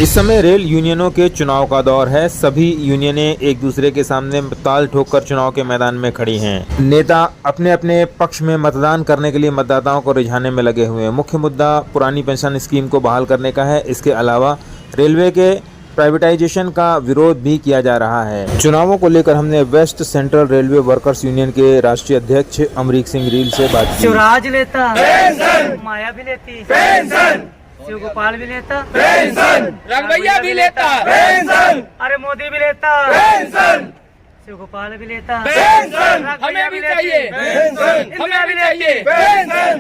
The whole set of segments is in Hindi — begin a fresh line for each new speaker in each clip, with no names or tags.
इस समय रेल यूनियनों के चुनाव का दौर है। सभी यूनियनें एक दूसरे के सामने ताल ठोककर चुनाव के मैदान में खड़ी हैं। नेता अपने अपने पक्ष में मतदान करने के लिए मतदाताओं को रिझाने में लगे हुए हैं। मुख्य मुद्दा पुरानी पेंशन स्कीम को बहाल करने का है। इसके अलावा रेलवे के प्राइवेटाइजेशन का विरोध भी किया जा रहा है। चुनावों को लेकर हमने West Central Railway Workers Union के राष्ट्रीय अध्यक्ष अमरीक सिंह रील से बात की।
शिवराज लेता, माया भी लेती, शिव गोपाल भी लेता,
रंगभैया भी लेता,
अरे मोदी भी लेता, शिव गोपाल भी लेता,
हमें भी चाहिए,
इंदिरा भी लेती,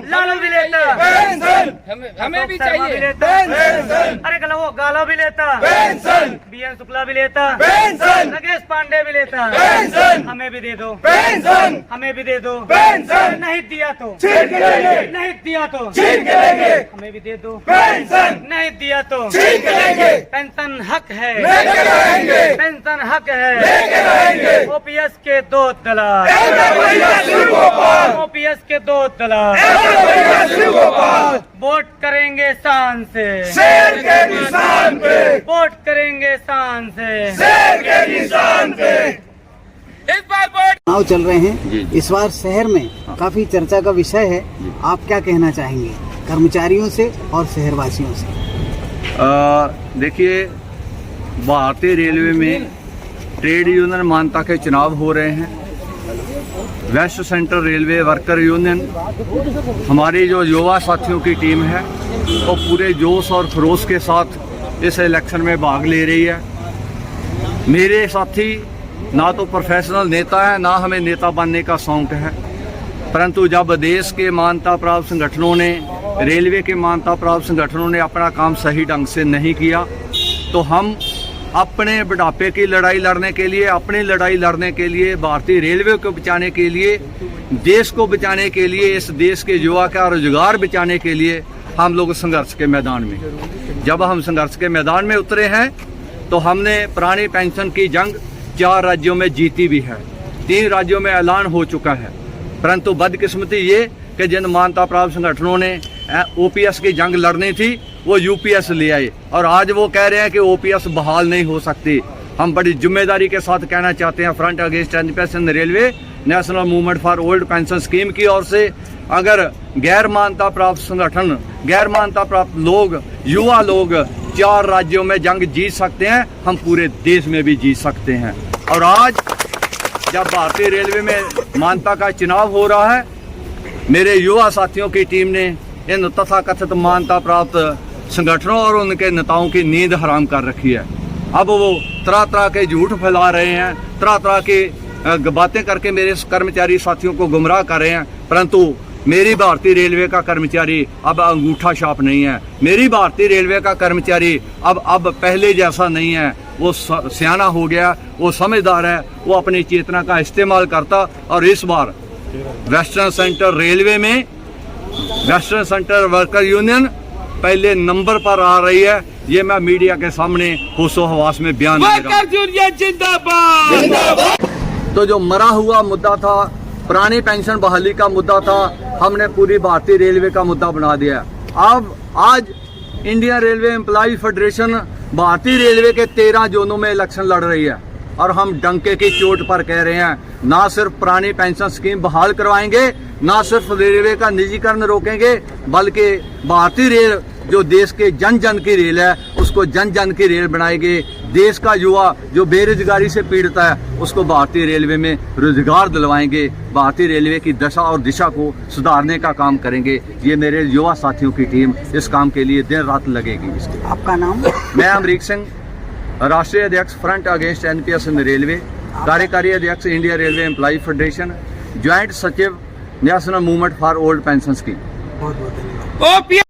लालू भी लेता,
हमें भी
शर्मा
चाहिए,
अरे गाला भी लेता, बीएन शुक्ला भी लेता, नगेश पांडे भी लेता, हमें भी दे दो, हमें भी दे दो, नहीं दिया तो नहीं दिया तो हमें भी दे दो, नहीं दिया तो पेंशन हक है, पेंशन हक है। ओपीएस के दो दलाल, ओपीएस के दो दलाल वोट करेंगे शान से,
शेर के निशान पे,
वोट करेंगे शान से,
शेर के निशान पे।
इस बार वोट
चुनाव चल रहे हैं। इस बार शहर में काफी चर्चा का विषय है। आप क्या कहना चाहेंगे कर्मचारियों से और शहरवासियों से?
देखिए, भारतीय रेलवे में ट्रेड यूनियन मान्यता के चुनाव हो रहे हैं। West Central Railway Worker Union, हमारी जो युवा साथियों की टीम है, वो पूरे जोश और खरोश के साथ इस इलेक्शन में भाग ले रही है। मेरे साथी ना तो प्रोफेशनल नेता है, ना हमें नेता बनने का शौक है, परंतु जब देश के मान्यता प्राप्त संगठनों ने, रेलवे के मान्यता प्राप्त संगठनों ने अपना काम सही ढंग से नहीं किया, तो हम अपने बुढ़ापे की लड़ाई लड़ने के लिए, अपनी लड़ाई लड़ने के लिए, भारतीय रेलवे को बचाने के लिए, देश को बचाने के लिए, इस देश के युवा का रोजगार बचाने के लिए हम लोग संघर्ष के मैदान में, जब हम संघर्ष के मैदान में उतरे हैं तो हमने पुरानी पेंशन की जंग 4 राज्यों में जीती भी है, 3 राज्यों में ऐलान हो चुका है, परंतु बदकिस्मती ये कि जिन मान्यता प्राप्त संगठनों ने ओपीएस की जंग लड़नी थी वो यूपीएस ले आए, और आज वो कह रहे हैं कि ओपीएस बहाल नहीं हो सकती। हम बड़ी जिम्मेदारी के साथ कहना चाहते हैं, front against NPS railway national movement for old pension scheme की ओर से, अगर गैर मान्यता प्राप्त संगठन, गैर मान्यता प्राप्त लोग, युवा लोग 4 राज्यों में जंग जीत सकते हैं, हम पूरे देश में भी जीत सकते हैं। और आज जब भारतीय रेलवे में मान्यता का चुनाव हो रहा है, मेरे युवा साथियों की टीम ने इन तथाकथित मान्यता प्राप्त संगठनों और उनके नेताओं की नींद हराम कर रखी है। अब वो तरह तरह के झूठ फैला रहे हैं, तरह तरह की बातें करके मेरे कर्मचारी साथियों को गुमराह कर रहे हैं, परंतु मेरी भारतीय रेलवे का कर्मचारी अब अंगूठा छाप नहीं है। मेरी भारतीय रेलवे का कर्मचारी अब पहले जैसा नहीं है। वो सियाना हो गया, वो समझदार है, वो अपनी चेतना का इस्तेमाल करता। और इस बार वेस्टर्न सेंट्रल रेलवे में वेस्टर्न सेंट्रल वर्कर यूनियन पहले नंबर पर आ रही है। ये मैं मीडिया के सामने होशो हवास में बयान दे रहा हूं।
जिंदाबाद।
तो जो मरा हुआ मुद्दा था, पुरानी पेंशन बहाली का मुद्दा था, हमने पूरी भारतीय रेलवे का मुद्दा बना दिया। अब आज इंडियन रेलवे एम्प्लॉय फेडरेशन भारतीय रेलवे के 13 जोनों में इलेक्शन लड़ रही है, और हम डंके की चोट पर कह रहे हैं, ना सिर्फ पुरानी पेंशन स्कीम बहाल करवाएंगे, ना सिर्फ रेलवे का निजीकरण रोकेंगे, बल्कि भारतीय रेल जो देश के जन जन की रेल है, उसको जन जन की रेल बनाएंगे। देश का युवा जो बेरोजगारी से पीड़ित है, उसको भारतीय रेलवे में रोजगार दिलवाएंगे। भारतीय रेलवे की दशा और दिशा को सुधारने का काम करेंगे। ये मेरे युवा साथियों की टीम इस काम के लिए दिन रात लगेगी।
आपका नाम?
मैं अमरीक सिंह, राष्ट्रीय अध्यक्ष फ्रंट अगेंस्ट एनपीएस रेलवे, कार्यकारी अध्यक्ष India railway employ federation, joint सचिव national movement for old pension scheme.
बहुत बहुत धन्यवाद।